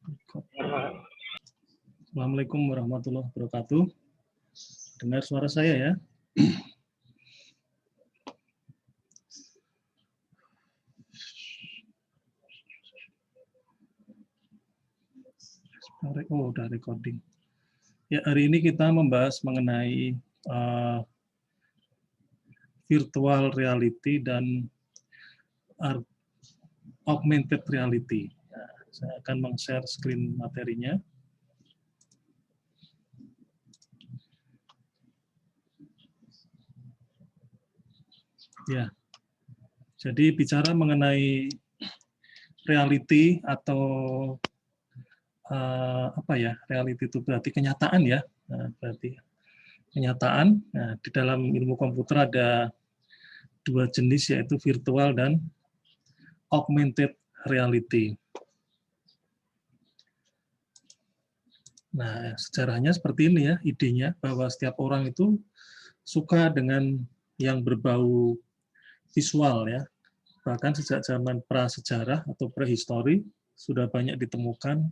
Assalamualaikum warahmatullahi wabarakatuh. Dengar suara saya ya? Oh, udah recording. Ya, hari ini kita membahas mengenai virtual reality dan augmented reality. Nah, saya akan meng-share screen materinya. Ya, jadi bicara mengenai reality atau apa ya? Reality itu berarti kenyataan ya. Nah, berarti kenyataan. Nah, di dalam ilmu komputer ada dua jenis yaitu virtual dan augmented reality. Nah, sejarahnya seperti ini ya, idenya bahwa setiap orang itu suka dengan yang berbau visual ya. Bahkan sejak zaman prasejarah atau prehistori sudah banyak ditemukan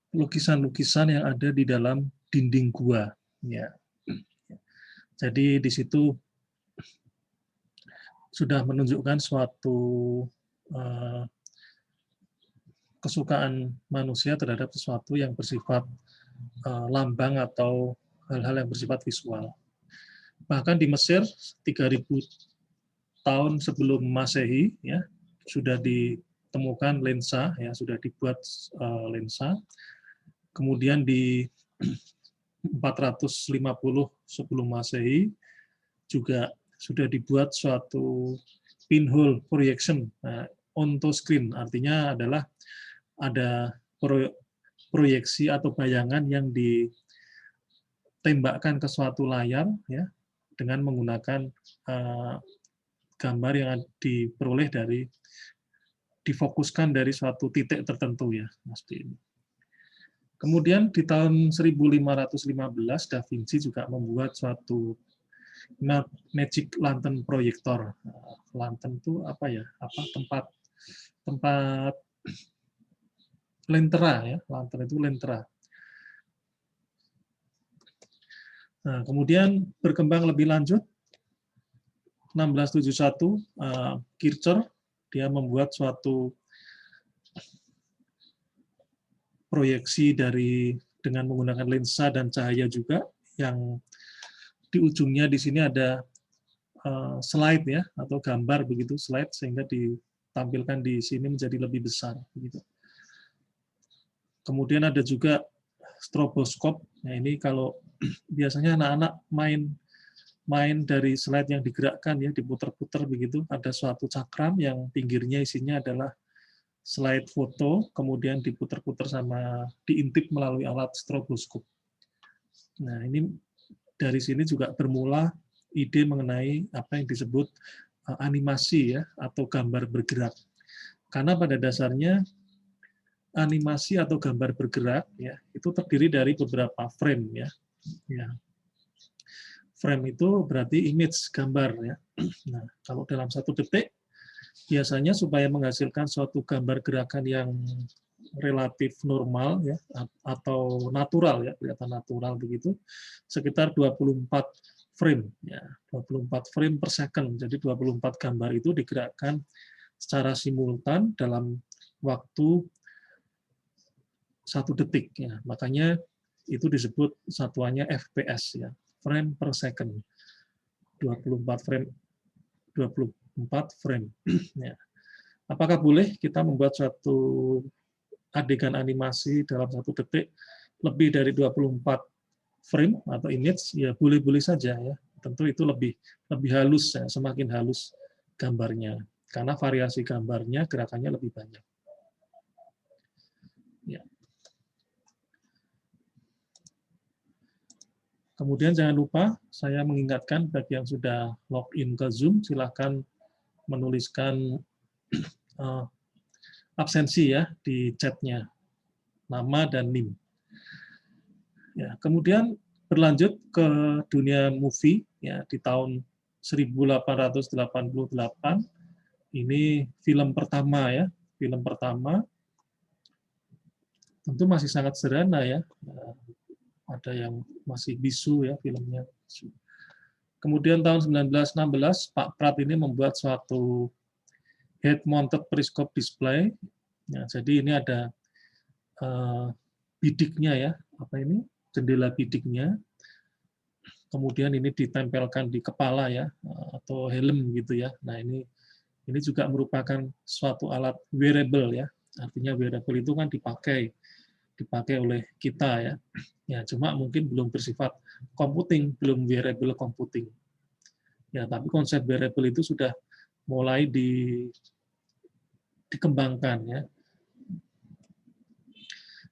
lukisan-lukisan yang ada di dalam dinding gua ya. Jadi di situ sudah menunjukkan suatu kesukaan manusia terhadap sesuatu yang bersifat lambang atau hal-hal yang bersifat visual. Bahkan di Mesir 3000 tahun sebelum Masehi ya sudah ditemukan lensa ya, sudah dibuat lensa. Kemudian di 450 sebelum Masehi juga sudah dibuat suatu pinhole projection onto screen, artinya adalah ada proyeksi atau bayangan yang ditembakkan ke suatu layar ya dengan menggunakan gambar yang diperoleh dari difokuskan dari suatu titik tertentu ya, seperti ini. Kemudian di tahun 1515 Da Vinci juga membuat suatu magic lantern proyektor. Lantern itu apa ya? Tempat lentera ya, lantern itu lentera. Nah, kemudian berkembang lebih lanjut 1671 Kircher dia membuat suatu proyeksi dengan menggunakan lensa dan cahaya juga yang di ujungnya di sini ada slide ya atau gambar begitu slide sehingga ditampilkan di sini menjadi lebih besar begitu. Kemudian ada juga stroboskop. Nah, ini kalau biasanya anak-anak main dari slide yang digerakkan ya diputar-putar begitu, ada suatu cakram yang pinggirnya isinya adalah slide foto, kemudian diputar-putar sama diintip melalui alat stroboskop. Nah, ini dari sini juga bermula ide mengenai apa yang disebut animasi ya atau gambar bergerak. Karena pada dasarnya animasi atau gambar bergerak ya itu terdiri dari beberapa frame ya. Ya. Frame itu berarti image gambar ya. Nah, kalau dalam 1 detik biasanya supaya menghasilkan suatu gambar gerakan yang relatif normal ya atau natural ya, kelihatan natural begitu, sekitar 24 frame ya, 24 frame per second. Jadi 24 gambar itu digerakkan secara simultan dalam waktu 1 detik ya. Makanya itu disebut satuannya FPS ya, frame per second. 24 frame ya. Apakah boleh kita membuat suatu adegan animasi dalam 1 detik lebih dari 24 frame atau image? Ya boleh-boleh saja ya. Tentu itu lebih halus ya, semakin halus gambarnya karena variasi gambarnya gerakannya lebih banyak. Ya. Kemudian jangan lupa saya mengingatkan bagi yang sudah login ke Zoom silakan menuliskan absensi ya di chatnya, nama dan NIM. Ya, kemudian berlanjut ke dunia movie ya di tahun 1888 ini film pertama ya, film pertama tentu masih sangat sederhana ya. Ada yang masih bisu ya filmnya. Kemudian tahun 1916 Pak Pratt ini membuat suatu head mounted periscope display. Ya, jadi ini ada bidiknya ya, apa ini? Jendela bidiknya. Kemudian ini ditempelkan di kepala ya, atau helm gitu ya. Nah, ini juga merupakan suatu alat wearable ya. Artinya wearable itu kan dipakai oleh kita ya. Ya, cuma mungkin belum bersifat computing, belum wearable computing. Ya, tapi konsep wearable itu sudah mulai dikembangkan ya.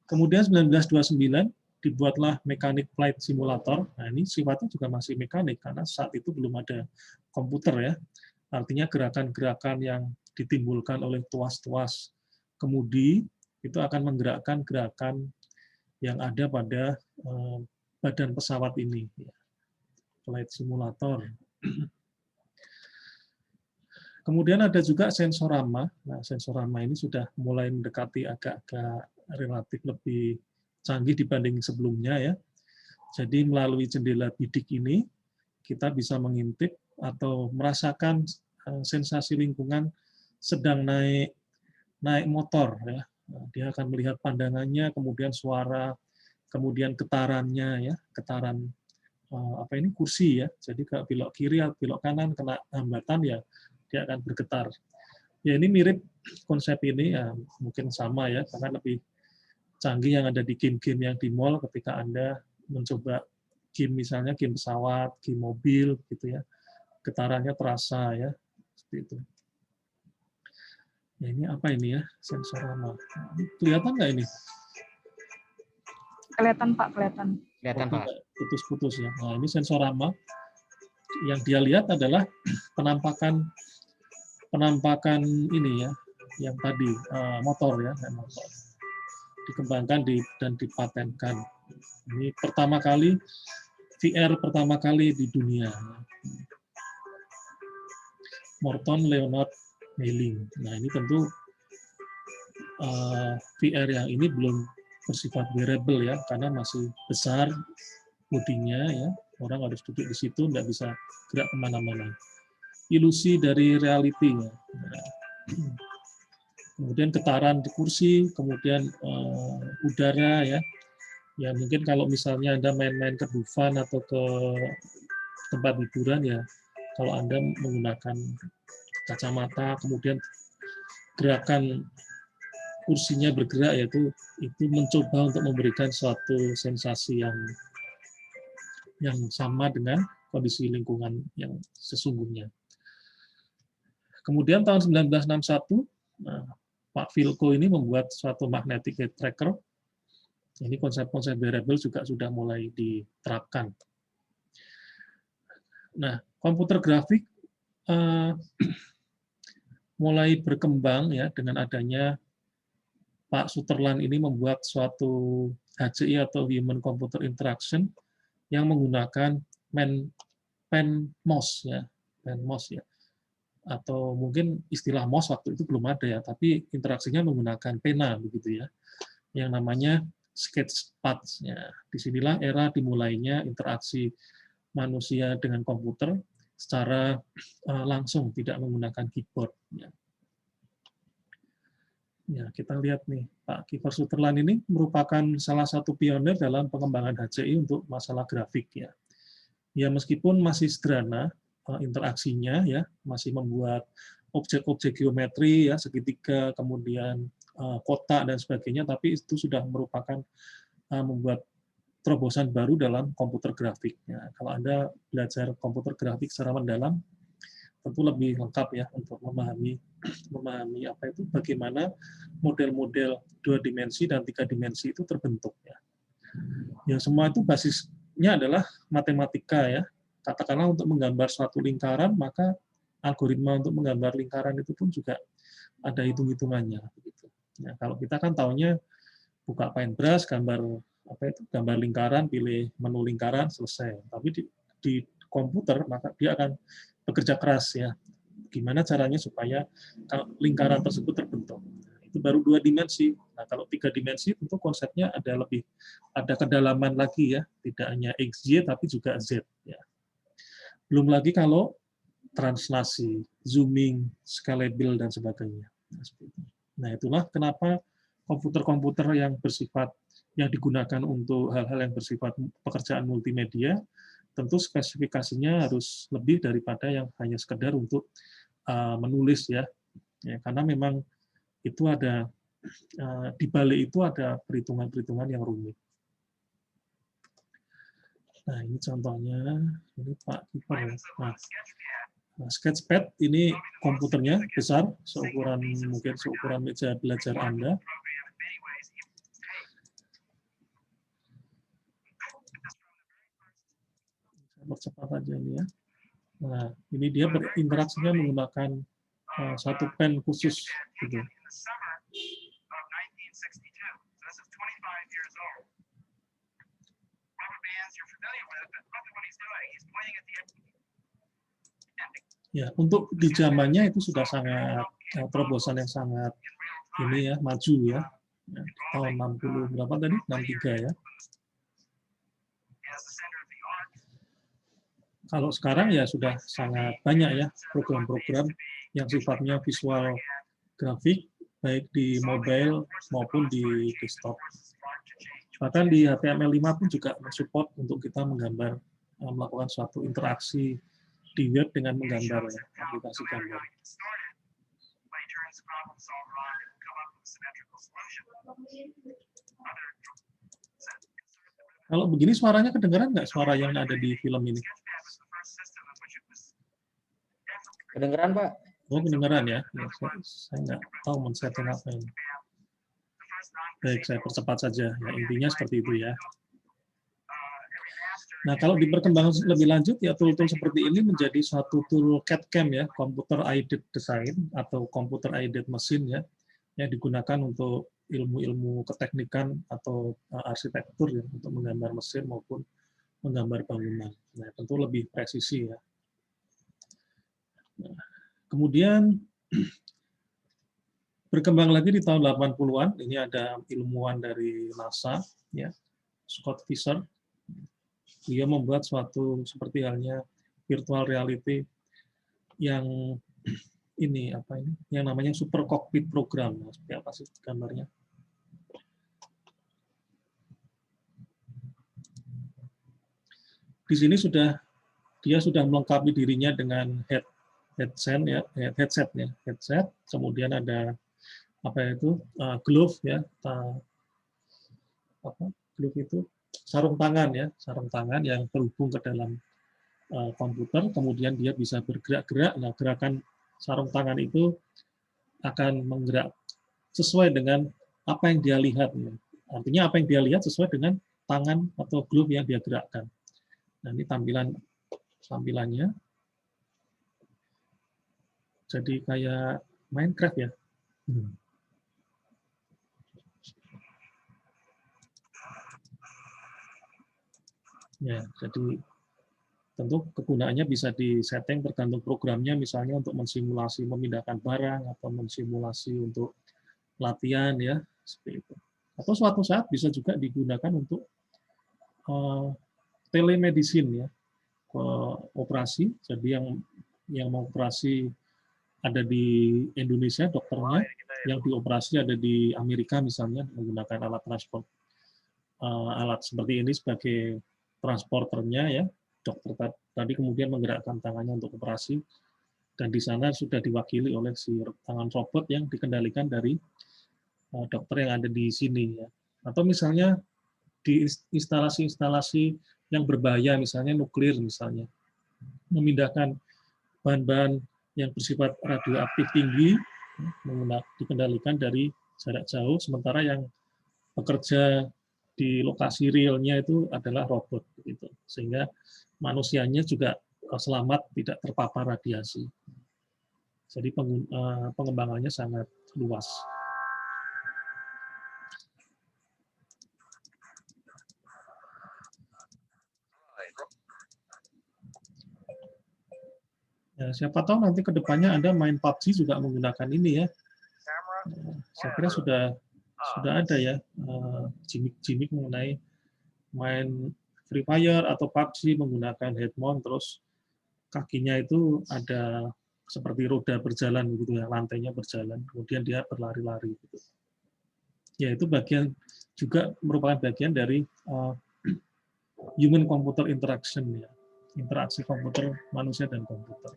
Kemudian 1929 dibuatlah mechanic flight simulator. Nah, ini sifatnya juga masih mekanik karena saat itu belum ada komputer ya. Artinya gerakan-gerakan yang ditimbulkan oleh tuas-tuas kemudi itu akan menggerakkan gerakan yang ada pada badan pesawat ini. Flight simulator. Kemudian ada juga sensorama. Nah, sensorama ini sudah mulai mendekati agak-agak relatif lebih canggih dibanding sebelumnya ya. Jadi melalui jendela bidik ini kita bisa mengintip atau merasakan sensasi lingkungan sedang naik motor ya. Dia akan melihat pandangannya, kemudian suara, kemudian getarannya ya, getaran apa ini kursi ya. Jadi kalau belok kiri atau belok kanan kena hambatan ya dia akan bergetar. Ya ini mirip konsep ini ya, mungkin sama ya, karena lebih canggih yang ada di game-game yang di mall ketika Anda mencoba game misalnya game pesawat, game mobil gitu ya. Getarannya terasa ya, seperti itu. Ya, ini apa ini ya, sensorama. Kelihatan nggak ini? Kelihatan Pak, kelihatan. Kelihatan Pak. Putus-putus ya. Nah, ini sensorama. Yang dia lihat adalah penampakan ini ya, yang tadi motor ya, motor. Dikembangkan dan dipatenkan. Ini pertama kali VR pertama kali di dunia. Morton Leonard Mailing. Nah, ini tentu VR yang ini belum bersifat wearable ya, karena masih besar bodinya ya. Orang harus duduk di situ, nggak bisa gerak kemana-mana. Ilusi dari realitinya. Nah, kemudian getaran di kursi, kemudian udara ya. Ya mungkin kalau misalnya Anda main-main ke Dufan atau ke tempat hiburan ya, kalau Anda menggunakan kacamata, kemudian gerakan kursinya bergerak, yaitu itu mencoba untuk memberikan suatu sensasi yang sama dengan kondisi lingkungan yang sesungguhnya. Kemudian tahun 1961, Pak Vilko ini membuat suatu magnetic head tracker. Ini konsep-konsep wearable juga sudah mulai diterapkan. Nah, komputer grafik mulai berkembang ya dengan adanya Pak Sutherland ini membuat suatu HCI atau Human Computer Interaction yang menggunakan pen mouse ya, atau mungkin istilah mouse waktu itu belum ada ya, tapi interaksinya menggunakan pena begitu ya, yang namanya sketchpad. Ya, disinilah era dimulainya interaksi manusia dengan komputer secara langsung, tidak menggunakan keyboard. Ya, kita lihat nih, Pak Kiefer Sutherland ini merupakan salah satu pionir dalam pengembangan HCI untuk masalah grafik ya. Ya meskipun masih sederhana interaksinya ya, masih membuat objek-objek geometri ya, segitiga, kemudian kotak dan sebagainya, tapi itu sudah merupakan membuat terobosan baru dalam komputer grafik. Ya, kalau Anda belajar komputer grafik secara mendalam, tentu lebih lengkap ya untuk memahami apa itu, bagaimana model-model 2 dimensi dan 3 dimensi itu terbentuk ya. Ya semua itu basisnya adalah matematika ya. Katakanlah untuk menggambar suatu lingkaran, maka algoritma untuk menggambar lingkaran itu pun juga ada hitung-hitungannya begitu. Ya, kalau kita kan taunya buka paintbrush, gambar lingkaran, pilih menu lingkaran, selesai. Tapi di komputer maka dia akan bekerja keras ya. Gimana caranya supaya lingkaran tersebut terbentuk. Itu itu baru 2 dimensi. Nah, kalau 3 dimensi tentu konsepnya ada kedalaman lagi ya, tidak hanya X, Y tapi juga Z ya. Belum lagi kalau translasi, zooming, scalable dan sebagainya. Nah, itulah kenapa komputer-komputer yang digunakan untuk hal-hal yang bersifat pekerjaan multimedia tentu spesifikasinya harus lebih daripada yang hanya sekedar untuk menulis ya. Karena memang itu ada di balik itu ada perhitungan-perhitungan yang rumit. Nah, ini contohnya, ini Pak Kiper ya. Nah, Sketchpad ini komputernya besar, mungkin seukuran meja belajar Anda. Saya percepat aja ini ya. Nah, ini dia berinteraksinya menggunakan satu pen khusus gitu. Ya, untuk di zamannya itu sudah sangat terobosan yang sangat ini ya, maju ya. Tahun 60 berapa tadi? 63 ya. Kalau sekarang ya sudah sangat banyak ya program-program yang sifatnya visual grafik, baik di mobile maupun di desktop. Bahkan di HTML5 pun juga mensupport untuk kita melakukan suatu interaksi di web dengan menggambar ya, aplikasi gambar. Kalau begini suaranya kedengaran nggak suara yang ada di film ini? Kedengeran, Pak? Oh, kedengeran ya. Saya nggak tahu men-setting apa ini. Baik, saya percepat saja. Ya, intinya seperti itu ya. Nah, kalau diperkembangkan lebih lanjut, ya tool-tool seperti ini menjadi suatu tool CAD/CAM ya, Computer Aided Design atau Computer Aided Machine ya, yang digunakan untuk ilmu-ilmu keteknikan atau arsitektur ya, untuk menggambar mesin maupun menggambar bangunan. Nah, tentu lebih presisi ya. Nah, kemudian berkembang lagi di tahun 80-an, ini ada ilmuwan dari NASA, ya, Scott Fisher. Dia membuat suatu seperti halnya virtual reality yang ini apa ini, yang namanya super cockpit program. Seperti apa sih gambarnya? Di sini dia sudah melengkapi dirinya dengan headset, kemudian ada apa itu glove ya, glove itu sarung tangan ya, sarung tangan yang terhubung ke dalam komputer, kemudian dia bisa bergerak-gerak. Nah, gerakan sarung tangan itu akan menggerak sesuai dengan apa yang dia lihat. Ya. Artinya apa yang dia lihat sesuai dengan tangan atau glove yang dia gerakkan. Nah, ini tampilannya. Jadi kayak Minecraft ya. Ya, jadi tentu kegunaannya bisa disetting tergantung programnya, misalnya untuk mensimulasi memindahkan barang atau mensimulasi untuk latihan ya, seperti itu. Atau suatu saat bisa juga digunakan untuk telemedicine ya, operasi. Jadi yang mau operasi ada di Indonesia dokternya, yang dioperasi ada di Amerika misalnya menggunakan alat transport, alat seperti ini sebagai transporternya ya. Dokter tadi kemudian menggerakkan tangannya untuk operasi, dan di sana sudah diwakili oleh si tangan robot yang dikendalikan dari dokter yang ada di sini ya. Atau misalnya di instalasi-instalasi yang berbahaya, misalnya nuklir misalnya, memindahkan bahan-bahan yang bersifat radioaktif tinggi dikendalikan dari jarak jauh, sementara yang bekerja di lokasi realnya itu adalah robot gitu, sehingga manusianya juga selamat tidak terpapar radiasi. Jadi pengembangannya sangat luas. Ya, siapa tahu nanti ke depannya Anda main PUBG juga menggunakan ini ya, saya kira sudah ada ya gimmick-gimmick mengenai main Free Fire atau PUBG menggunakan head mount, terus kakinya itu ada seperti roda berjalan begitu ya, lantainya berjalan, kemudian dia berlari-lari gitu. Ya, itu juga merupakan bagian dari human computer interaction ya, interaksi komputer manusia dan komputer.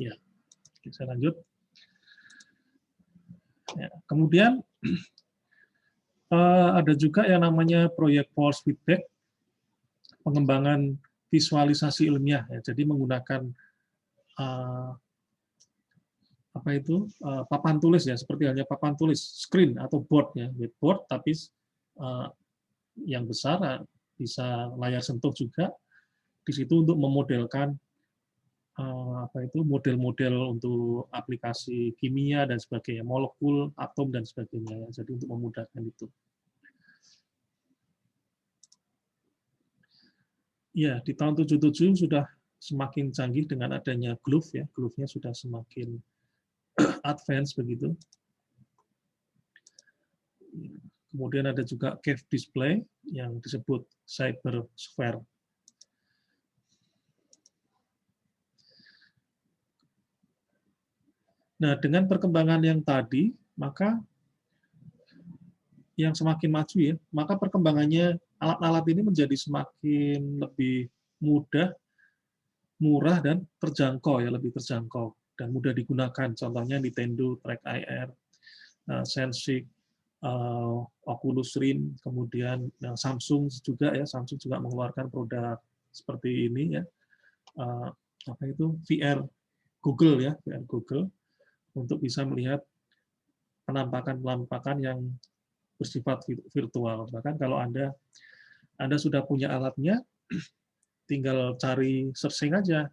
Ya, kita lanjut. Ya, kemudian ada juga yang namanya proyek force feedback, pengembangan visualisasi ilmiah ya. Jadi menggunakan papan tulis ya, seperti halnya papan tulis, screen atau board ya, whiteboard, tapi yang besar, bisa layar sentuh juga di situ untuk memodelkan model-model untuk aplikasi kimia dan sebagainya, molekul, atom dan sebagainya ya. Jadi untuk memudahkan itu. Ya, di tahun 77 sudah semakin canggih dengan adanya glove ya, glove-nya sudah semakin advance begitu. Kemudian ada juga cave display yang disebut cyber sphere. Nah, dengan perkembangan yang tadi, maka yang semakin maju ya, maka perkembangannya alat-alat ini menjadi semakin lebih mudah, murah, dan terjangkau ya, lebih terjangkau dan mudah digunakan. Contohnya Nintendo, Track IR, Sensik, Oculus Rift, kemudian Samsung juga ya, Samsung juga mengeluarkan produk seperti ini ya, VR Google ya, VR Google, untuk bisa melihat penampakan-penampakan yang bersifat virtual. Bahkan kalau Anda sudah punya alatnya, tinggal cari searching aja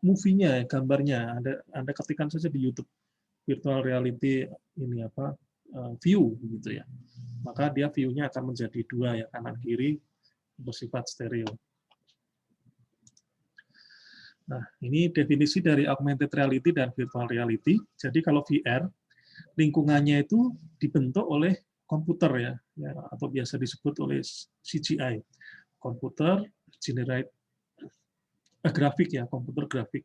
movie-nya, gambarnya. Anda ketikkan saja di YouTube virtual reality ini view gitu ya. Maka dia view-nya akan menjadi dua ya, kanan kiri, bersifat stereo. Nah, ini definisi dari augmented reality dan virtual reality. Jadi kalau VR, lingkungannya itu dibentuk oleh komputer ya, atau biasa disebut oleh CGI, komputer generate grafik ya, komputer grafik.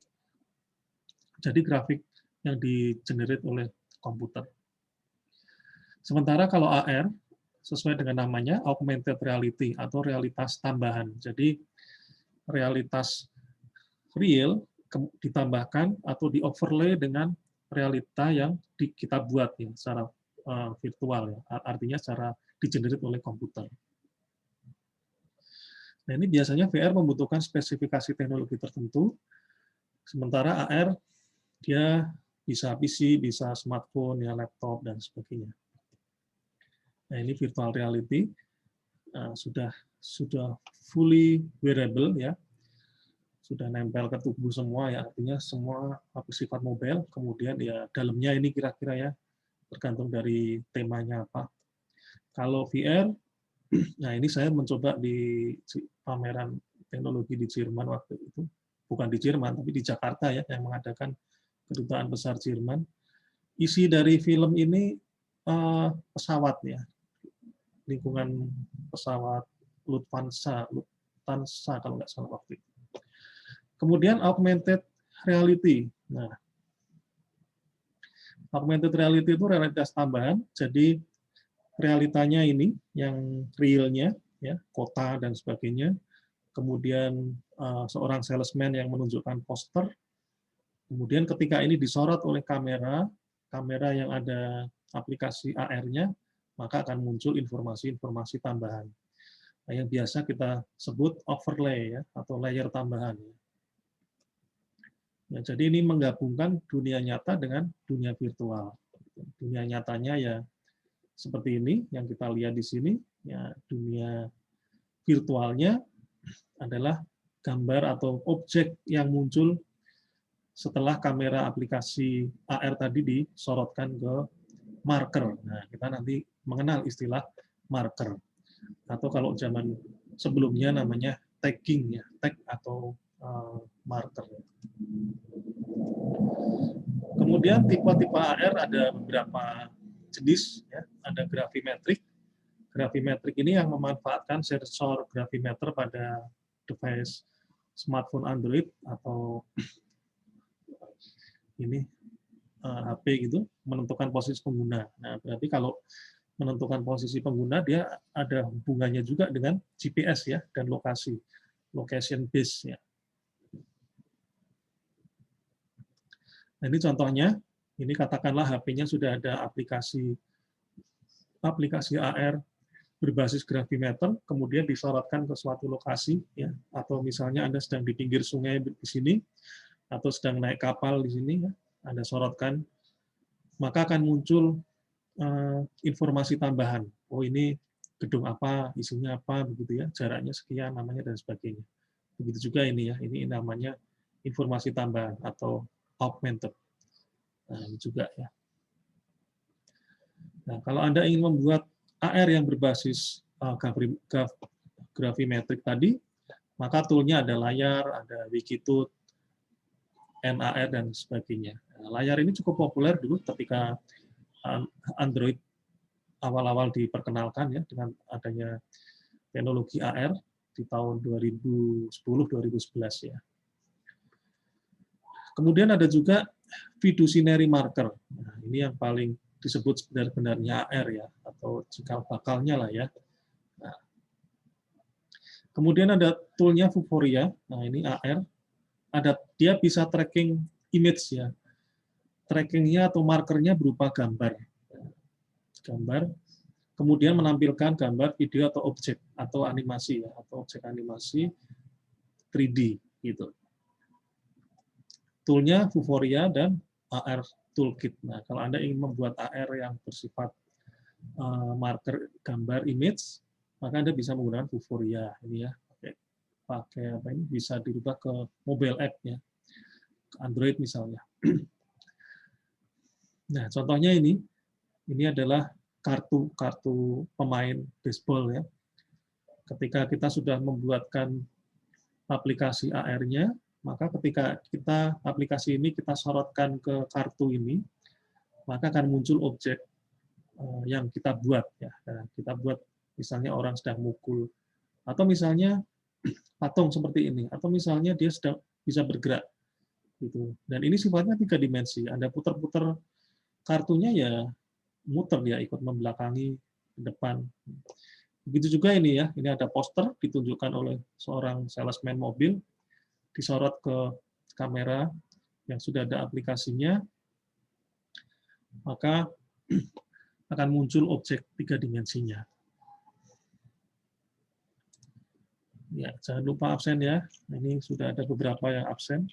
Jadi grafik yang di-generate oleh komputer. Sementara kalau AR, sesuai dengan namanya, augmented reality atau realitas tambahan. Jadi realitas real ditambahkan atau di-overlay dengan realita yang kita buat ya, secara virtual ya, artinya secara di-generate oleh komputer. Nah, ini biasanya VR membutuhkan spesifikasi teknologi tertentu, sementara AR dia bisa PC, bisa smartphone, ya laptop dan sebagainya. Nah, ini virtual reality sudah fully wearable ya, sudah nempel ke tubuh semua ya, artinya semua bersifat mobile. Kemudian ya dalamnya ini kira-kira ya tergantung dari temanya apa. Kalau VR, nah ini saya mencoba di pameran teknologi di Jerman waktu itu, bukan di Jerman tapi di Jakarta ya, yang mengadakan Kedutaan Besar Jerman. Isi dari film ini pesawat ya, lingkungan pesawat Lufthansa kalau nggak salah waktu itu. Kemudian augmented reality. Nah, augmented reality itu realitas tambahan, jadi realitanya ini yang realnya ya, kota dan sebagainya. Kemudian seorang salesman yang menunjukkan poster. Kemudian ketika ini disorot oleh kamera yang ada aplikasi AR-nya, maka akan muncul informasi-informasi tambahan. Nah, yang biasa kita sebut overlay ya, atau layer tambahan. Ya, jadi ini menggabungkan dunia nyata dengan dunia virtual. Dunia nyatanya ya seperti ini yang kita lihat di sini, ya dunia virtualnya adalah gambar atau objek yang muncul setelah kamera aplikasi AR tadi disorotkan ke marker. Nah, kita nanti mengenal istilah marker. Atau kalau zaman sebelumnya namanya tagging ya, tag atau marker. Kemudian tipe-tipe AR ada beberapa jenis ya, ada gravimetrik. Gravimetrik ini yang memanfaatkan sensor gravimeter pada device smartphone Android atau ini HP gitu, menentukan posisi pengguna. Nah, berarti kalau menentukan posisi pengguna, dia ada hubungannya juga dengan GPS ya, dan lokasi, location base ya. Nah, ini contohnya, ini katakanlah HP-nya sudah ada aplikasi AR berbasis gravimeter, kemudian disorotkan ke suatu lokasi, ya, atau misalnya Anda sedang di pinggir sungai di sini, atau sedang naik kapal di sini, ya, Anda sorotkan, maka akan muncul informasi tambahan. Oh, ini gedung apa, isinya apa, begitu ya, jaraknya sekian, namanya dan sebagainya. Begitu juga ini ya, ini namanya informasi tambahan atau augmented. Nah, ini juga ya. Nah, kalau Anda ingin membuat AR yang berbasis gravimetrik tadi, maka tool-nya ada layar, ada Wikitude, NAR, dan sebagainya. Nah, layar ini cukup populer dulu ketika Android awal-awal diperkenalkan ya dengan adanya teknologi AR di tahun 2010-2011 ya. Kemudian ada juga fiduciary marker. Nah, ini yang paling disebut sebenarnya AR ya, atau cikal bakalnya lah ya. Nah, kemudian ada toolnya Vuforia. Nah, ini AR. Dia bisa tracking image ya. Trackingnya atau markernya berupa gambar. Kemudian menampilkan gambar, video atau objek atau animasi ya, atau objek animasi 3D gitu. Toolnya Vuforia dan AR Toolkit. Nah, kalau Anda ingin membuat AR yang bersifat marker gambar image, maka Anda bisa menggunakan Vuforia ini ya. Pakai apa ini, bisa dirubah ke mobile app ya, ke Android misalnya. Nah, contohnya ini adalah kartu pemain baseball ya. Ketika kita sudah membuatkan aplikasi AR-nya, maka ketika aplikasi ini kita sorotkan ke kartu ini, maka akan muncul objek yang kita buat ya. Nah, kita buat misalnya orang sedang mukul, atau misalnya patung seperti ini, atau misalnya dia sedang bisa bergerak gitu. Dan ini sifatnya 3 dimensi. Anda putar-putar kartunya ya muter dia, ikut membelakangi ke depan. Begitu juga ini ya, ini ada poster ditunjukkan oleh seorang salesman mobil, disorot ke kamera yang sudah ada aplikasinya, maka akan muncul objek 3 dimensinya. Ya, jangan lupa absen ya. Ini sudah ada beberapa yang absen.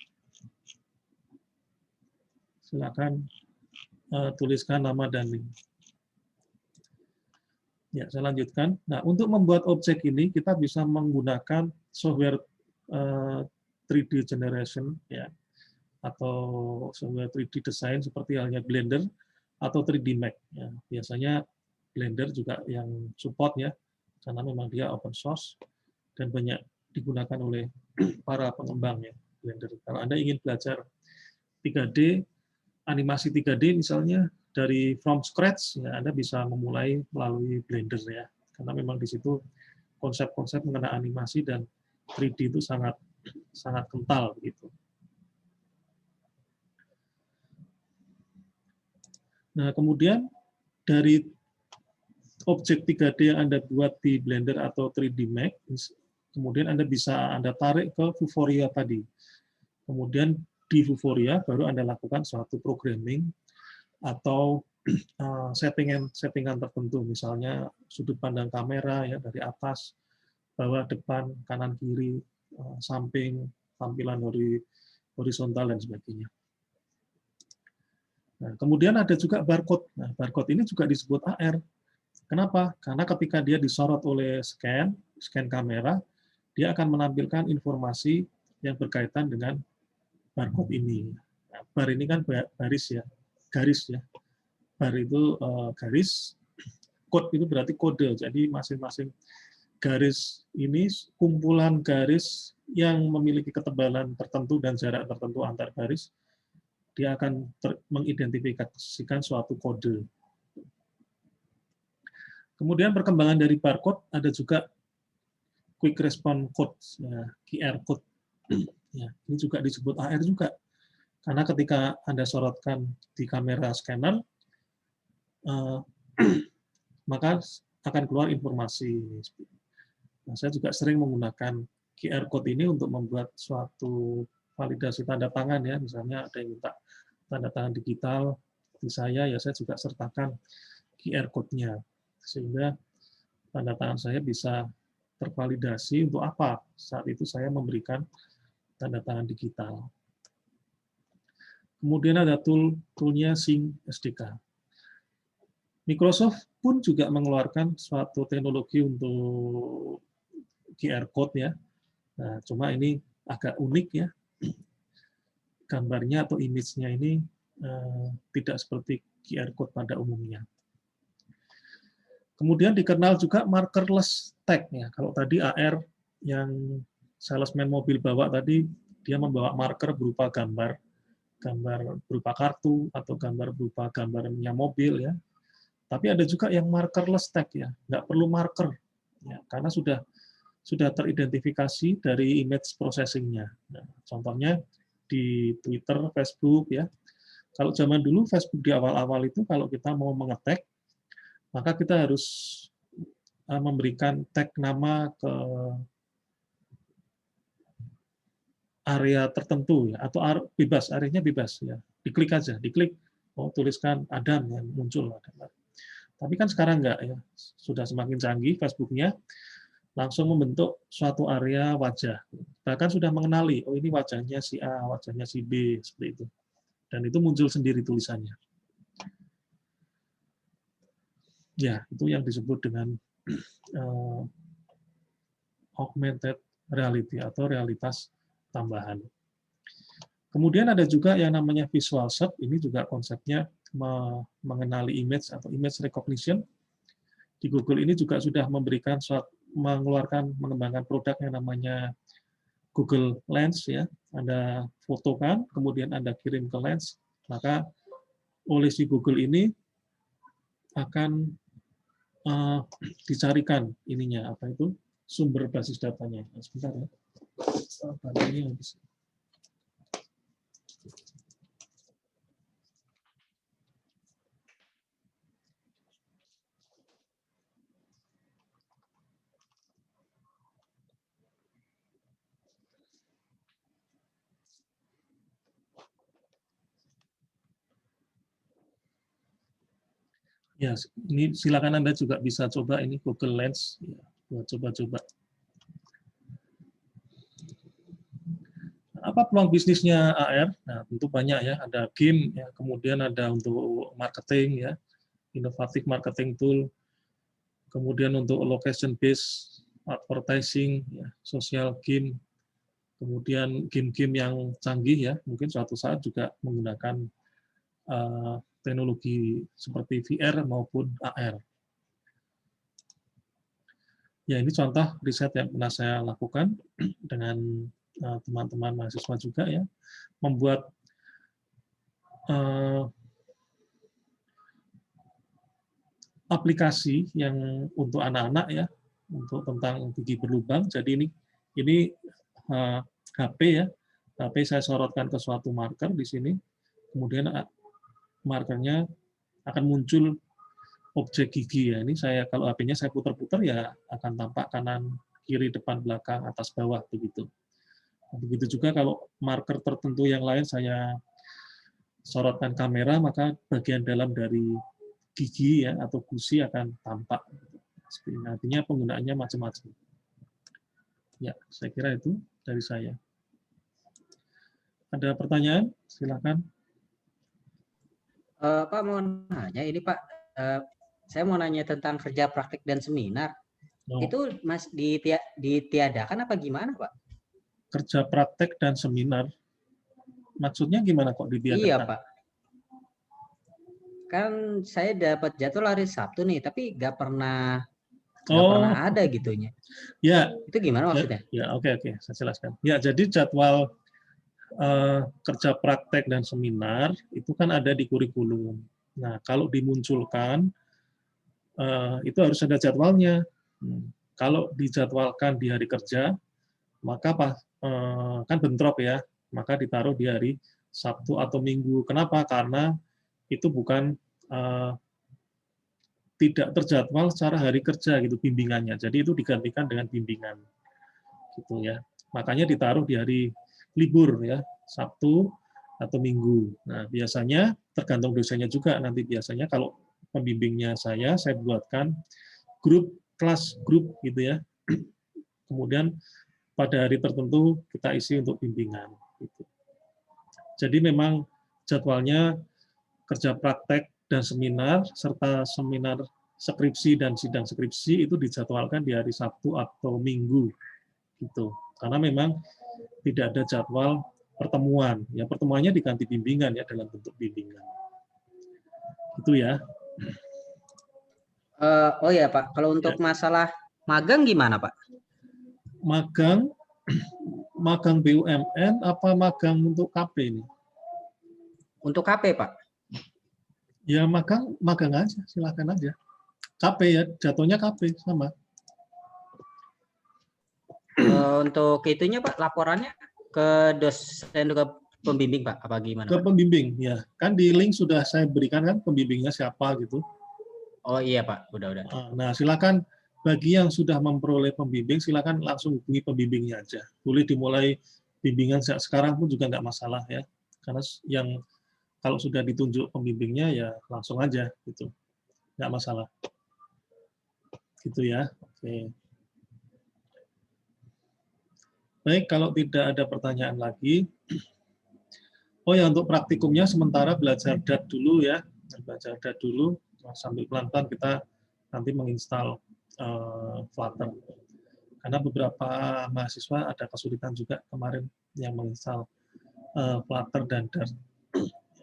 Silakan tuliskan nama dan link. Ya, saya lanjutkan. Nah, untuk membuat objek ini kita bisa menggunakan software 3D generation ya, atau software 3D design seperti halnya Blender atau 3D Max. Ya, biasanya Blender juga yang support ya, karena memang dia open source dan banyak digunakan oleh para pengembang ya, Blender. Kalau Anda ingin belajar 3D, animasi 3D misalnya dari from scratch, ya Anda bisa memulai melalui Blender ya, karena memang di situ konsep-konsep mengenai animasi dan 3D itu sangat kental gitu. Nah, kemudian dari objek 3D yang Anda buat di Blender atau 3D Max, kemudian Anda bisa tarik ke Vuforia tadi. Kemudian di Vuforia baru Anda lakukan suatu programming atau settingan tertentu, misalnya sudut pandang kamera ya, dari atas, bawah, depan, kanan, kiri, samping, tampilan horizontal dan sebagainya. Nah, kemudian ada juga barcode. Nah, barcode ini juga disebut AR. Kenapa? Karena ketika dia disorot oleh scan kamera, dia akan menampilkan informasi yang berkaitan dengan barcode ini. Nah, bar ini kan baris ya, garis ya. Bar itu garis, code itu berarti kode. Jadi masing-masing garis ini kumpulan garis yang memiliki ketebalan tertentu dan jarak tertentu antar garis, dia akan mengidentifikasikan suatu kode. Kemudian perkembangan dari barcode ada juga quick response code, ya, QR code. Ya, ini juga disebut AR juga. Karena ketika Anda sorotkan di kamera scanner, maka akan keluar informasi. Nah, saya juga sering menggunakan QR code ini untuk membuat suatu validasi tanda tangan, ya. Misalnya ada yang minta tanda tangan digital di saya, ya saya juga sertakan QR code-nya, sehingga tanda tangan saya bisa tervalidasi untuk apa saat itu saya memberikan tanda tangan digital. Kemudian ada tool-nya Sync SDK. Microsoft pun juga mengeluarkan suatu teknologi untuk QR code, ya. Nah, cuma ini agak unik, ya. Gambarnya atau image-nya ini tidak seperti QR code pada umumnya. Kemudian dikenal juga markerless tag, ya. Kalau tadi AR yang salesman mobil bawa tadi, dia membawa marker berupa gambar berupa kartu atau gambar berupa gambarnya mobil, ya. Tapi ada juga yang markerless tag, ya, nggak perlu marker, ya, karena sudah teridentifikasi dari image processing-nya. Nah, contohnya di Twitter, Facebook, ya. Kalau zaman dulu Facebook di awal-awal itu kalau kita mau mengetek, maka kita harus memberikan tag nama ke area tertentu, ya, atau bebas, areanya bebas, ya. Diklik aja, diklik, oh tuliskan Adam, yang muncul. Tapi kan sekarang enggak, ya. Sudah semakin canggih Facebooknya, langsung membentuk suatu area wajah. Bahkan sudah mengenali, oh ini wajahnya si A, wajahnya si B, seperti itu. Dan itu muncul sendiri tulisannya. Ya, itu yang disebut dengan augmented reality atau realitas tambahan. Kemudian ada juga yang namanya visual search, ini juga konsepnya mengenali image atau image recognition. Di Google ini juga sudah mengembangkan produk yang namanya Google Lens, ya. Anda fotokan, kemudian Anda kirim ke Lens, maka oleh si Google ini akan dicarikan ininya apa itu sumber basis datanya. Sebentar, ya. Baterainya habis. Ya, ini silakan Anda juga bisa coba ini Google Lens, ya, buat coba-coba. Apa peluang bisnisnya AR? Nah, tentu banyak, ya. Ada game, ya, kemudian ada untuk marketing, ya, inovatif marketing tool, kemudian untuk location based advertising, ya, social game, kemudian game-game yang canggih, ya, mungkin suatu saat juga menggunakan teknologi seperti VR maupun AR. Ya, ini contoh riset yang pernah saya lakukan dengan teman-teman mahasiswa juga, ya, membuat aplikasi yang untuk anak-anak, ya, untuk tentang gigi berlubang. Jadi ini HP, ya, HP saya sorotkan ke suatu marker di sini, kemudian markernya akan muncul objek gigi, ya. Ini saya kalau HP-nya saya putar-putar, ya akan tampak kanan, kiri, depan, belakang, atas, bawah, begitu. Begitu juga kalau marker tertentu yang lain saya sorotkan kamera, maka bagian dalam dari gigi, ya, atau gusi akan tampak. Artinya penggunaannya macam-macam. Ya, saya kira itu dari saya. Ada pertanyaan? Silakan. Pak mau nanya ini Pak, saya mau nanya tentang kerja praktik dan seminar. Itu Mas ditiadakan apa gimana Pak? Kerja praktek dan seminar, maksudnya gimana kok ditiadakan? Iya Pak. Kan saya dapat jadwal hari Sabtu nih, tapi nggak pernah nggak pernah ada gitunya. Ya, Itu gimana maksudnya? Ya, oke, saya jelaskan. Ya, jadi jadwal kerja praktek dan seminar itu kan ada di kurikulum. Nah, kalau dimunculkan itu harus ada jadwalnya. Kalau dijadwalkan di hari kerja, maka kan bentrok ya, maka ditaruh di hari Sabtu atau Minggu. Kenapa? Karena itu bukan tidak terjadwal secara hari kerja gitu bimbingannya. Jadi itu digantikan dengan bimbingan gitu ya. Makanya ditaruh di hari libur ya, Sabtu atau Minggu. Nah, biasanya tergantung dosennya juga nanti biasanya kalau pembimbingnya saya buatkan kelas grup gitu ya. Kemudian pada hari tertentu kita isi untuk bimbingan gitu. Jadi memang jadwalnya kerja praktek dan seminar serta seminar skripsi dan sidang skripsi itu dijadwalkan di hari Sabtu atau Minggu gitu. Karena memang tidak ada jadwal pertemuan. Ya pertemuannya diganti bimbingan ya dalam bentuk bimbingan. Itu ya. Oh ya Pak, kalau untuk masalah magang gimana Pak? Magang BUMN apa magang untuk KP ini? Untuk KP Pak? Ya magang aja, silakan aja. KP ya, jatuhnya KP sama. Untuk itunya Pak, laporannya ke dosen ke pembimbing Pak, apa gimana? Ke pembimbing ya, kan di link sudah saya berikan kan pembimbingnya siapa gitu. Oh iya Pak, udah. Nah silakan bagi yang sudah memperoleh pembimbing silakan langsung hubungi pembimbingnya aja. Boleh dimulai bimbingan sekarang pun juga nggak masalah ya, karena yang kalau sudah ditunjuk pembimbingnya ya langsung aja gitu, nggak masalah. Gitu ya. Oke. Baik, kalau tidak ada pertanyaan lagi. Oh ya, untuk praktikumnya sementara belajar DAT dulu ya. Belajar DAT dulu, sambil pelan-pelan kita nanti menginstal Flutter. Karena beberapa mahasiswa ada kesulitan juga kemarin yang menginstal Flutter dan Dart.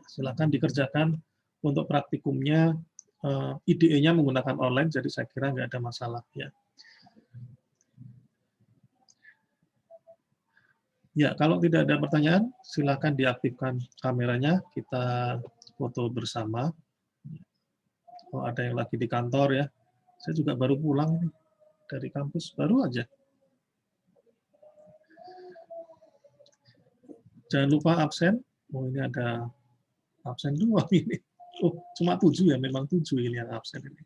Silakan dikerjakan untuk praktikumnya, IDE-nya menggunakan online, jadi saya kira nggak ada masalah ya. Ya, kalau tidak ada pertanyaan, silakan diaktifkan kameranya, kita foto bersama. Oh, ada yang lagi di kantor ya. Saya juga baru pulang nih dari kampus, baru aja. Jangan lupa absen. Oh, ini ada absen 2 ini. Oh, cuma 7 ya, memang 7 ini yang absen ini.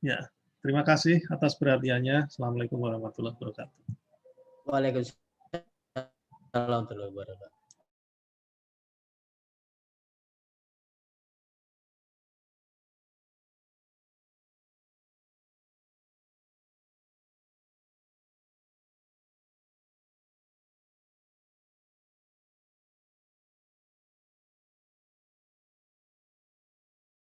Ya, terima kasih atas perhatiannya. Assalamualaikum warahmatullahi wabarakatuh. Waalaikumsalam warahmatullahi wabarakatuh.